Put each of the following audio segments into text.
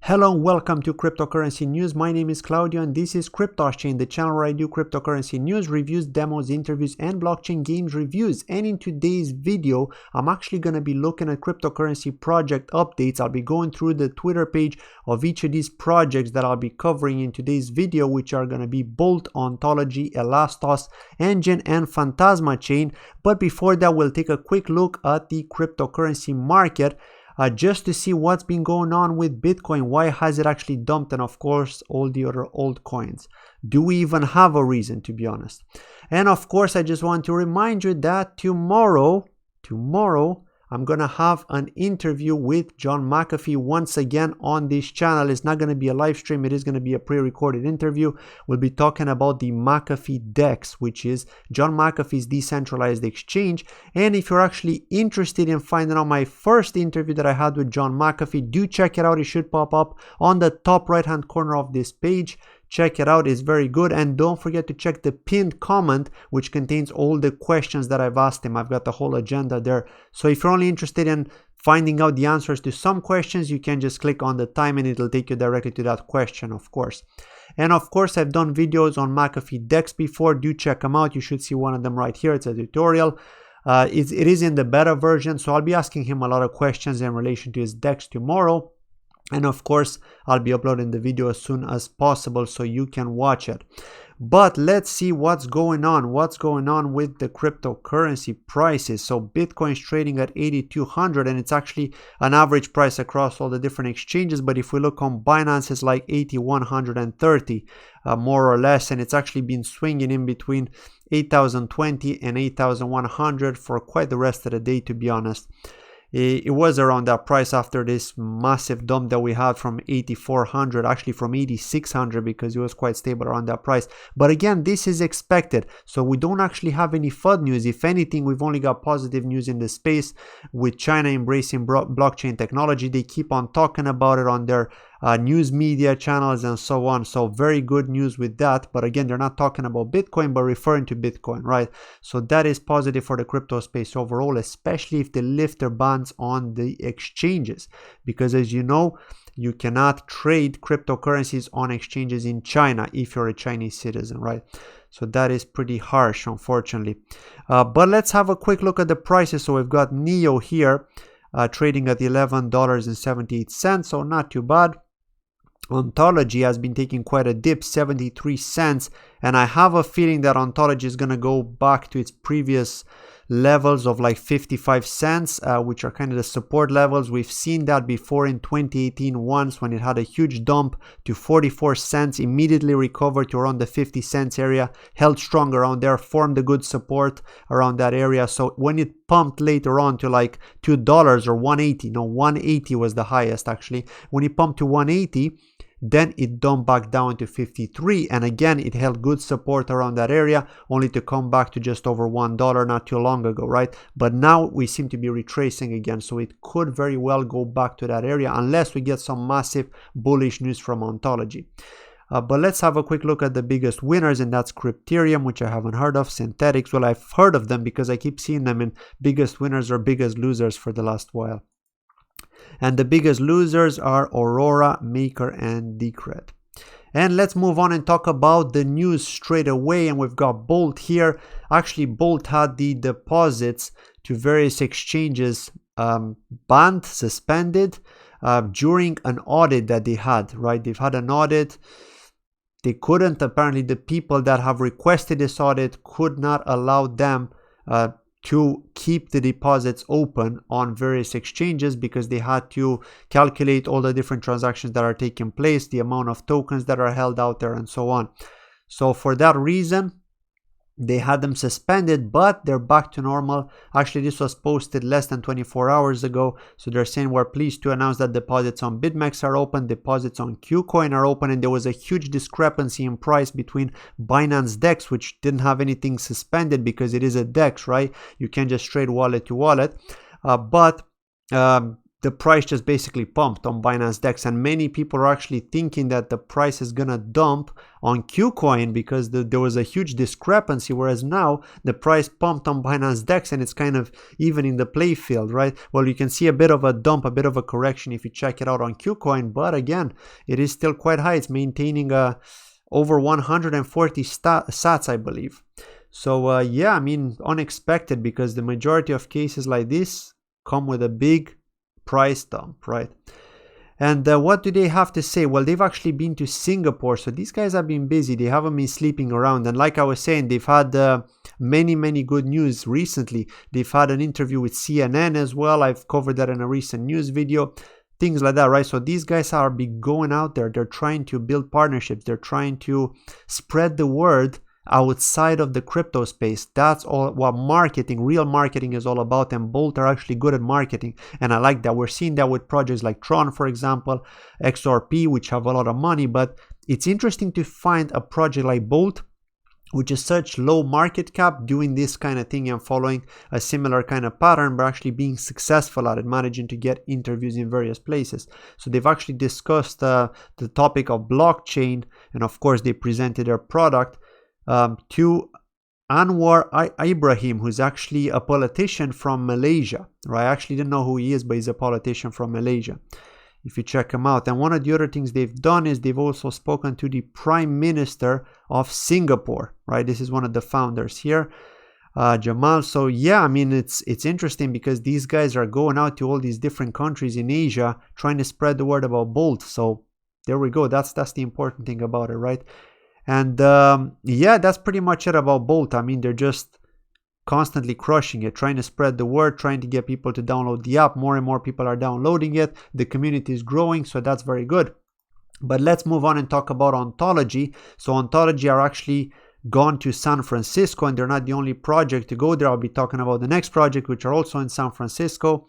Hello and welcome to Cryptocurrency News. My name is Claudio and this is Cryptos Chain, the channel where I do cryptocurrency news, reviews, demos, interviews, and blockchain games reviews. And in today's video, I'm actually going to be looking at cryptocurrency project updates. I'll be going through the Twitter page of each of these projects that I'll be covering in today's video, which are going to be Bolt, Ontology, Elastos, Enjin and Phantasma Chain. But before that, we'll take a quick look at the cryptocurrency market. Just to see what's been going on with Bitcoin. Why has it actually dumped? And of course, all the other altcoins. Do we even have a reason, to be honest? And of course, I just want to remind you that tomorrow, I'm going to have an interview with John McAfee once again on this channel. It's not going to be a live stream. It is going to be a pre-recorded interview. We'll be talking about the McAfee DEX, which is John McAfee's decentralized exchange. And if you're actually interested in finding out my first interview that I had with John McAfee, do check it out. It should pop up on the top right-hand corner of this page. Check it out, it's very good. And don't forget to check the pinned comment, which contains all the questions that I've asked him. I've got the whole agenda there. So if you're only interested in finding out the answers to some questions, you can just click on the time and it'll take you directly to that question, of course. And of course, I've done videos on McAfee DEX before. Do check them out. You should see one of them right here. It's a tutorial. It is in the beta version, so I'll be asking him a lot of questions in relation to his DEX tomorrow. And of course, I'll be uploading the video as soon as possible so you can watch it. But let's see what's going on. What's going on with the cryptocurrency prices? So Bitcoin's trading at 8,200 and it's actually an average price across all the different exchanges. But if we look on Binance, it's like 8,130 more or less. And it's actually been swinging in between 8,020 and 8,100 for quite the rest of the day, to be honest. It was around that price after this massive dump that we had from 8,400, actually from 8,600, because it was quite stable around that price. But again, this is expected. So we don't actually have any FUD news. If anything, we've only got positive news in the space with China embracing blockchain technology. They keep on talking about it on their news media channels and so on. So very good news with that. But again, they're not talking about Bitcoin, but referring to Bitcoin, right? So that is positive for the crypto space overall, especially if they lift their bans on the exchanges. Because as you know, you cannot trade cryptocurrencies on exchanges in China if you're a Chinese citizen, right? So that is pretty harsh, unfortunately. But let's have a quick look at the prices. So we've got NEO here trading at $11.78, so not too bad. Ontology has been taking quite a dip, 73 cents, and I have a feeling that Ontology is going to go back to its previous levels of like 55 cents, which are kind of the support levels. We've seen that before in 2018 once when it had a huge dump to 44 cents, immediately recovered to around the 50 cents area, held strong around there, formed a good support around that area. So when it pumped later on to like $2 or 180, no, 180 was the highest actually. When it pumped to 180, then it dumped back down to 53, and again it held good support around that area, only to come back to just over $1 not too long ago, right? But now we seem to be retracing again, so it could very well go back to that area unless we get some massive bullish news from Ontology. But let's have a quick look at the biggest winners, and that's Crypterium, which I haven't heard of. Synthetics, well, I've heard of them because I keep seeing them in biggest winners or biggest losers for the last while. And the biggest losers are Aurora, Maker, and Decred. And let's move on and talk about the news straight away. And we've got Bolt here. Actually, Bolt had the deposits to various exchanges banned, suspended during an audit that they had, right? They've had an audit. They couldn't, apparently, the people that have requested this audit could not allow them to keep the deposits open on various exchanges because they had to calculate all the different transactions that are taking place, the amount of tokens that are held out there, and so on. So for that reason, they had them suspended, but they're back to normal. Actually, this was posted less than 24 hours ago. So they're saying we're pleased to announce that deposits on BitMEX are open, deposits on KuCoin are open, and there was a huge discrepancy in price between Binance DEX, which didn't have anything suspended because it is a DEX, right? You can't just trade wallet to wallet. But the price just basically pumped on Binance DEX, and many people are actually thinking that the price is gonna dump on KuCoin because there was a huge discrepancy, whereas now the price pumped on Binance DEX and it's kind of even in the play field, right? Well, you can see a bit of a dump, a bit of a correction if you check it out on KuCoin, but again, it is still quite high. It's maintaining over 140 sats, I believe. So yeah, I mean, unexpected, because the majority of cases like this come with a big price dump, right? And what do they have to say? Well, they've actually been to Singapore, so these guys have been busy. They haven't been sleeping around, and like I was saying, they've had many good news recently. They've had an interview with CNN as well. I've covered that in a recent news video, things like that, right? So these guys are going out there. They're trying to build partnerships. They're trying to spread the word outside of the crypto space. That's all what marketing, real marketing, is all about, and Bolt are actually good at marketing, and I like that. We're seeing that with projects like Tron, for example, XRP, which have a lot of money, but it's interesting to find a project like Bolt, which is such low market cap, doing this kind of thing and following a similar kind of pattern, but actually being successful at it, managing to get interviews in various places. So they've actually discussed the topic of blockchain, and of course they presented their product to Anwar Ibrahim, who's actually a politician from Malaysia, right? I actually didn't know who he is, but he's a politician from Malaysia, if you check him out. And one of the other things they've done is they've also spoken to the Prime Minister of Singapore, right? This is one of the founders here, Jamal. So yeah, I mean, it's interesting because these guys are going out to all these different countries in Asia trying to spread the word about Bolt. So there we go. That's the important thing about it, right? And yeah, that's pretty much it about Bolt. I mean, they're just constantly crushing it, trying to spread the word, trying to get people to download the app. More and more people are downloading it. The community is growing, so that's very good. But let's move on and talk about Ontology. So Ontology are actually gone to San Francisco, and they're not the only project to go there. I'll be talking about the next project, which are also in San Francisco.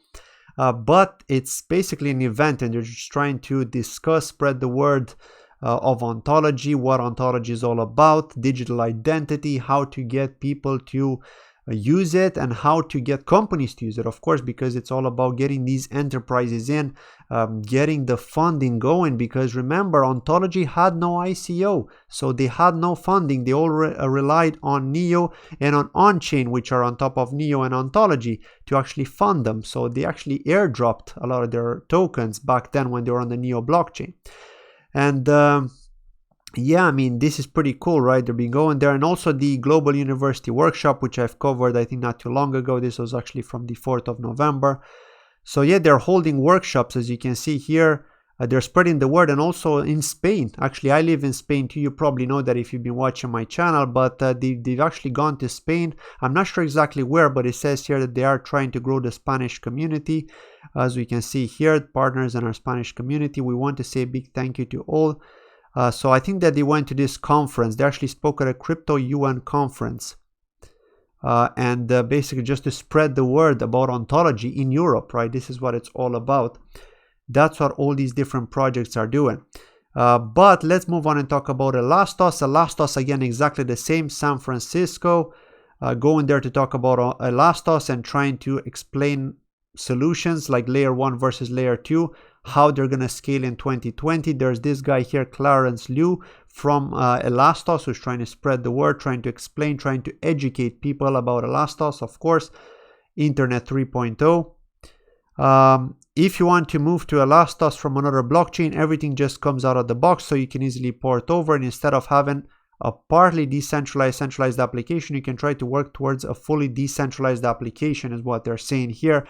But it's basically an event, and they're just trying to discuss, spread the word of Ontology, what Ontology is all about, digital identity, how to get people to use it, and how to get companies to use it, of course, because it's all about getting these enterprises in, getting the funding going, because remember, Ontology had no ICO, so they had no funding. They all relied on Neo and on Onchain, which are on top of Neo and Ontology, to actually fund them. So they actually airdropped a lot of their tokens back then when they were on the Neo blockchain. And yeah, I mean, this is pretty cool, right? They've been going there. And also the Global University Workshop, which I've covered, I think, not too long ago. This was actually from the 4th of November. So yeah, they're holding workshops, as you can see here. They're spreading the word, and also in Spain. Actually, I live in Spain too. You probably know that if you've been watching my channel, but they've actually gone to Spain. I'm not sure exactly where, but it says here that they are trying to grow the Spanish community. As we can see here, partners in our Spanish community, we want to say a big thank you to all. So I think that they went to this conference. They actually spoke at a crypto UN conference. And basically just to spread the word about Ontology in Europe, right? This is what it's all about. That's what all these different projects are doing. But let's move on and talk about Elastos. Elastos, again, exactly the same. San Francisco, going there to talk about Elastos and trying to explain solutions like layer 1 versus layer 2, how they're going to scale in 2020. There's this guy here, Clarence Liu from Elastos, who's trying to spread the word, trying to explain, trying to educate people about Elastos, of course, Internet 3.0. If you want to move to Elastos from another blockchain, everything just comes out of the box, so you can easily port over, and instead of having a partly decentralized, centralized application, you can try to work towards a fully decentralized application, is what they're saying here.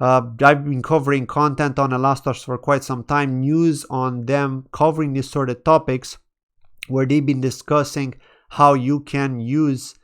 I've been covering content on Elastos for quite some time, news on them covering these sort of topics, where they've been discussing how you can use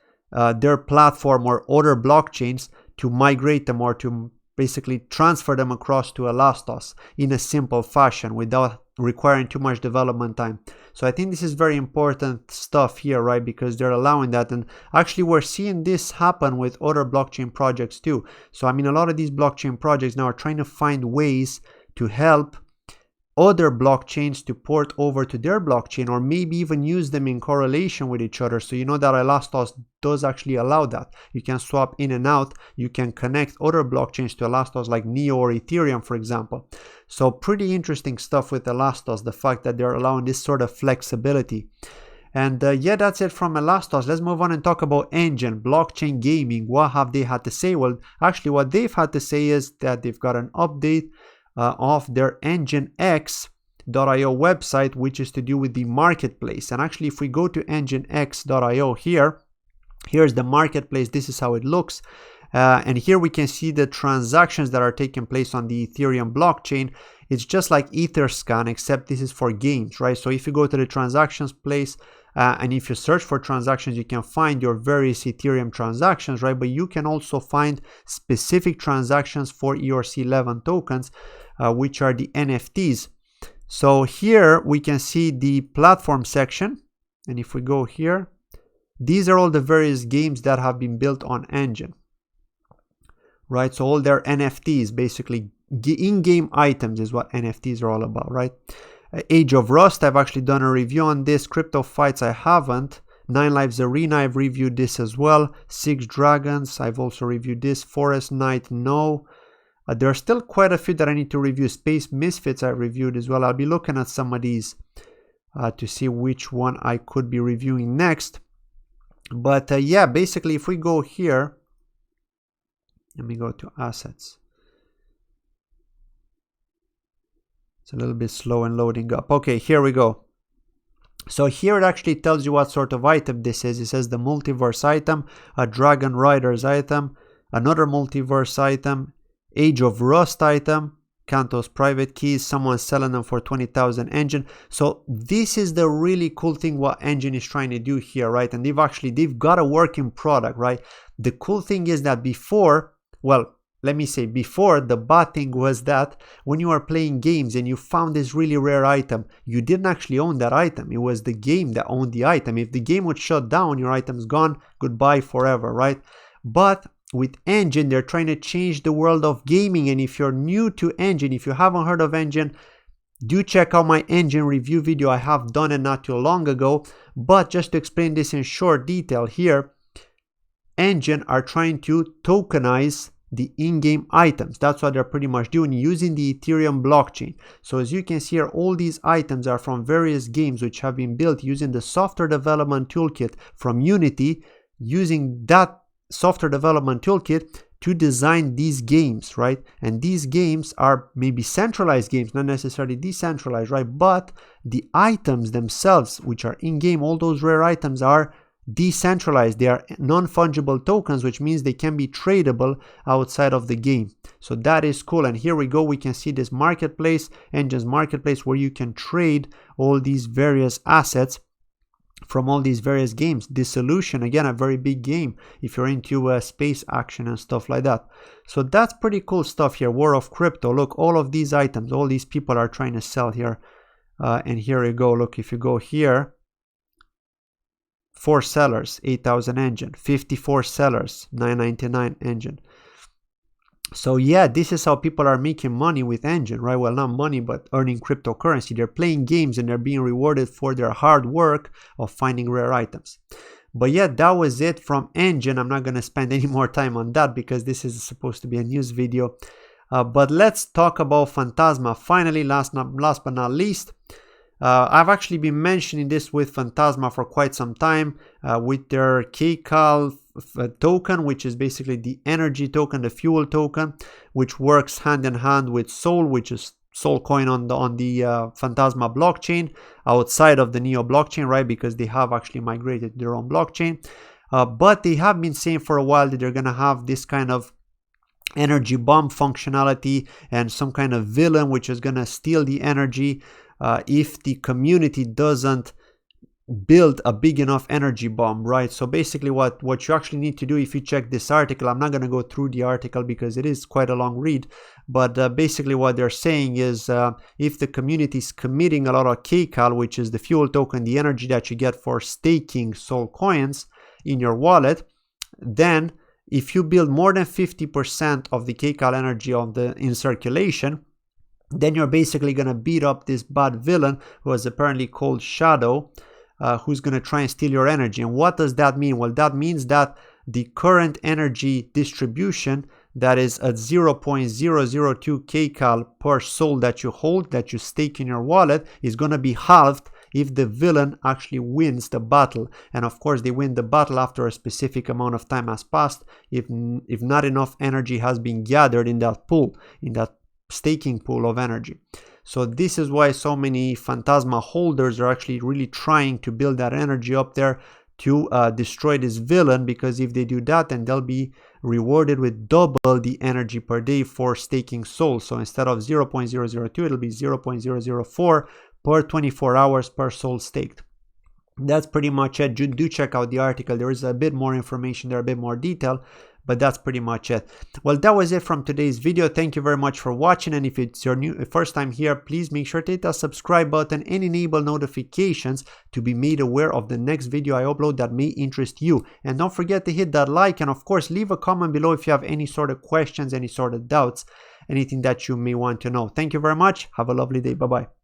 their platform or other blockchains to migrate them, or to basically transfer them across to Elastos in a simple fashion without requiring too much development time. So I think this is very important stuff here, right? Because they're allowing that, and actually we're seeing this happen with other blockchain projects too. So I mean, a lot of these blockchain projects now are trying to find ways to help other blockchains to port over to their blockchain, or maybe even use them in correlation with each other. So you know that Elastos does actually allow that. You can swap in and out. You can connect other blockchains to Elastos like Neo or Ethereum, for example. So pretty interesting stuff with Elastos, the fact that they're allowing this sort of flexibility. And yeah, that's it from Elastos. Let's move on and talk about Enjin, blockchain gaming. What have they had to say? Well, actually what they've had to say is that they've got an update of their enjinx.io website, which is to do with the marketplace. And actually, if we go to enjinx.io here's the marketplace. This is how it looks. And here we can see the transactions that are taking place on the Ethereum blockchain. It's just like Etherscan, except this is for games, right? So if you go to the transactions place, and if you search for transactions, you can find your various Ethereum transactions, right? But you can also find specific transactions for ERC11 tokens, which are the NFTs. So here we can see the platform section. And if we go here, these are all the various games that have been built on Enjin, right? So all their NFTs, basically in-game items, is what NFTs are all about, right? Age of Rust, I've actually done a review on this. Crypto Fights, I haven't. 9 Lives Arena, I've reviewed this as well. 6 Dragons, I've also reviewed this. Forest Knight, no. There are still quite a few that I need to review. Space Misfits, I reviewed as well. I'll be looking at some of these to see which one I could be reviewing next. But yeah, basically, if we go here, let me go to assets. It's a little bit slow and loading up. Okay, here we go. So here it actually tells you what sort of item this is. It says the multiverse item, a Dragon Riders item, another multiverse item, Age of Rust item, Kanto's private keys, someone selling them for 20,000 Enjin. So this is the really cool thing what Enjin is trying to do here, right? And they've got a working product, right? The cool thing is that before, well, let me say before, the bad thing was that when you are playing games and you found this really rare item, you didn't actually own that item. It was the game that owned the item. If the game would shut down, your item's gone, goodbye forever, right? But with Enjin, they're trying to change the world of gaming. And if you're new to Enjin, if you haven't heard of Enjin, do check out my Enjin review video. I have done it not too long ago. But just to explain this in short detail here, Enjin are trying to tokenize the in-game items. That's what they're pretty much doing using the Ethereum blockchain. So as you can see here, all these items are from various games which have been built using the software development toolkit from Unity, using that software development toolkit to design these games, right? And these games are maybe centralized games, not necessarily decentralized, right? But the items themselves, which are in-game, all those rare items are decentralized. They are non-fungible tokens, which means they can be tradable outside of the game. So that is cool. And here we go, we can see this marketplace, Enjin's marketplace, where you can trade all these various assets from all these various games. Dissolution, again, a very big game if you're into space action and stuff like that. So that's pretty cool stuff here. War of Crypto, look, all of these items, all these people are trying to sell here. And here you go, look, if you go here, 4 sellers, 8,000 Enjin, 54 sellers, 999 Enjin. So yeah, this is how people are making money with Enjin, right? Well, not money, but earning cryptocurrency. They're playing games and they're being rewarded for their hard work of finding rare items. But yeah, that was it from Enjin. I'm not going to spend any more time on that because this is supposed to be a news video. But let's talk about Phantasma. Finally, last but not least, I've actually been mentioning this with Phantasma for quite some time with their KCAL token, which is basically the energy token, the fuel token, which works hand in hand with Sol, which is Sol coin on the Phantasma blockchain outside of the Neo blockchain, right? Because they have actually migrated their own blockchain. But they have been saying for a while that they're going to have this kind of energy bomb functionality and some kind of villain which is going to steal the energy if the community doesn't build a big enough energy bomb, right? So basically what you actually need to do, if you check this article, I'm not going to go through the article because it is quite a long read, but basically what they're saying is if the community is committing a lot of KCAL, which is the fuel token, the energy that you get for staking Sol coins in your wallet, then if you build more than 50% of the KCAL energy in circulation, Then you're basically going to beat up this bad villain who is apparently called Shadow, who's going to try and steal your energy. And what does that mean? Well, that means that the current energy distribution that is at 0.002 kcal per soul that you hold, that you stake in your wallet, is going to be halved if the villain actually wins the battle. And of course, they win the battle after a specific amount of time has passed, if not enough energy has been gathered in that pool, in that staking pool of energy. So this is why so many Phantasma holders are actually really trying to build that energy up there to destroy this villain, because if they do that, then they'll be rewarded with double the energy per day for staking souls. So instead of 0.002, it'll be 0.004 per 24 hours per soul staked. That's pretty much it. Do check out the article. There is a bit more information there, a bit more detail, but that's pretty much it. Well, that was it from today's video. Thank you very much for watching, and if it's your first time here, please make sure to hit that subscribe button and enable notifications to be made aware of the next video I upload that may interest you. And don't forget to hit that like, and of course leave a comment below if you have any sort of questions, any sort of doubts, anything that you may want to know. Thank you very much. Have a lovely day. Bye bye.